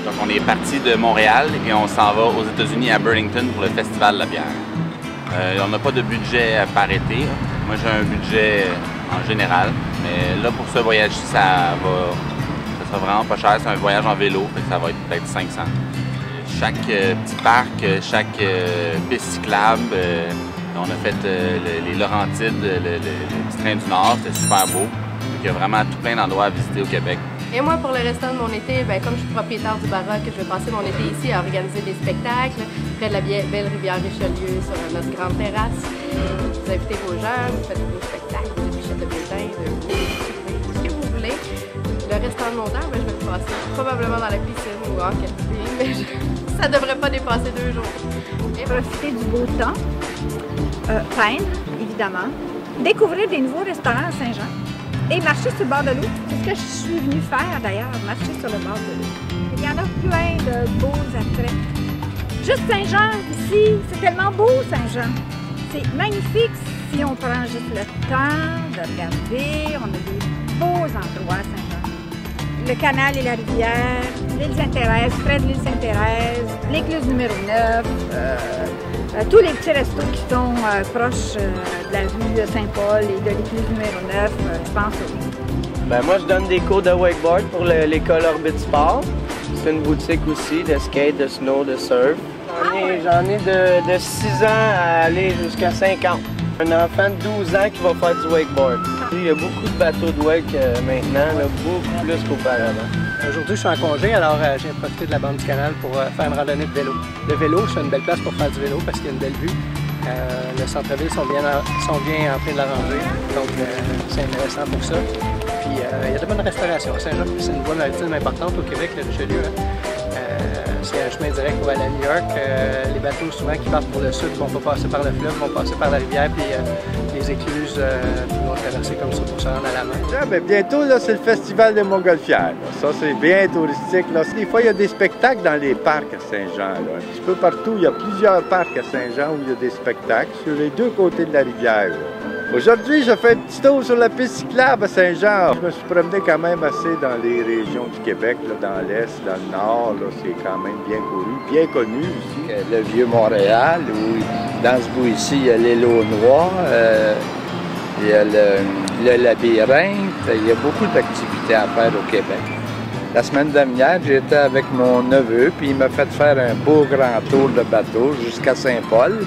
Donc on est parti de Montréal et on s'en va aux États-Unis à Burlington pour le Festival de la bière. On n'a pas de budget par été. Moi j'ai un budget en général, mais là pour ce voyage-ci, ça sera vraiment pas cher. C'est un voyage en vélo, fait que ça va être peut-être 500. Chaque petit parc, chaque piste cyclable, on a fait les Laurentides, le petit train du Nord, c'était super beau. Donc, il y a vraiment tout plein d'endroits à visiter au Québec. Et moi, pour le restant de mon été, comme je suis propriétaire du Baroque, je vais passer mon été ici à organiser des spectacles près de la belle rivière Richelieu sur notre grande terrasse. Vous invitez vos jeunes, vous faites vos spectacles, des bichettes de bulletins, tout ce que vous voulez. Le restant de mon temps, je vais le passer probablement dans la piscine ou en camping, mais ça devrait pas dépasser 2 jours. Et profiter du beau temps, peindre, évidemment, découvrir des nouveaux restaurants à Saint-Jean et marcher sur le bord de l'eau. C'est ce que je suis venue faire d'ailleurs, marcher sur le bord de l'eau. Il y en a plein de beaux attraits. Juste Saint-Jean, ici, c'est tellement beau Saint-Jean. C'est magnifique si on prend juste le temps de regarder. On a des beaux endroits à Saint-Jean. Le canal et la rivière, l'île Sainte-Thérèse, près de l'île Sainte-Thérèse, l'écluse numéro 9, tous les petits restos qui sont proches de la rue Saint-Paul et de l'écluse numéro 9, je pense oui. Moi, je donne des cours de wakeboard pour l'école Orbit Sport. C'est une boutique aussi de skate, de snow, de surf. J'en ai de 6 ans à aller jusqu'à 50. Un enfant de 12 ans qui va faire du wakeboard. Il y a beaucoup de bateaux de wake maintenant, là, beaucoup plus qu'auparavant. Aujourd'hui, je suis en congé, alors je viens profiter de la bande du canal pour faire une randonnée de vélo. Le vélo, c'est une belle place pour faire du vélo parce qu'il y a une belle vue. Le centre-ville sont bien en train de l'arranger, donc c'est intéressant pour ça. Puis il y a de bonnes restaurations à Saint-Jean, c'est une voie maritime importante au Québec, le Richelieu. C'est un chemin direct pour aller à New York. Les bateaux souvent qui partent pour le sud vont pas passer par le fleuve, vont passer par la rivière, puis les écluses vont traverser comme ça pour se rendre à la mer. Bientôt, c'est le festival de Montgolfière. Ça, c'est bien touristique. Là. Des fois, il y a des spectacles dans les parcs à Saint-Jean. Un petit peu partout, il y a plusieurs parcs à Saint-Jean où il y a des spectacles sur les 2 côtés de la rivière. Aujourd'hui, je fais un petit tour sur la piste cyclable à Saint-Jean. Je me suis promené quand même assez dans les régions du Québec, là, dans l'Est, dans le Nord. C'est quand même bien couru, bien connu ici. Le Vieux-Montréal, où dans ce bout ici, il y a l'île aux Noix, il y a le labyrinthe. Il y a beaucoup d'activités à faire au Québec. La semaine dernière, j'étais avec mon neveu, puis il m'a fait faire un beau grand tour de bateau jusqu'à Saint-Paul.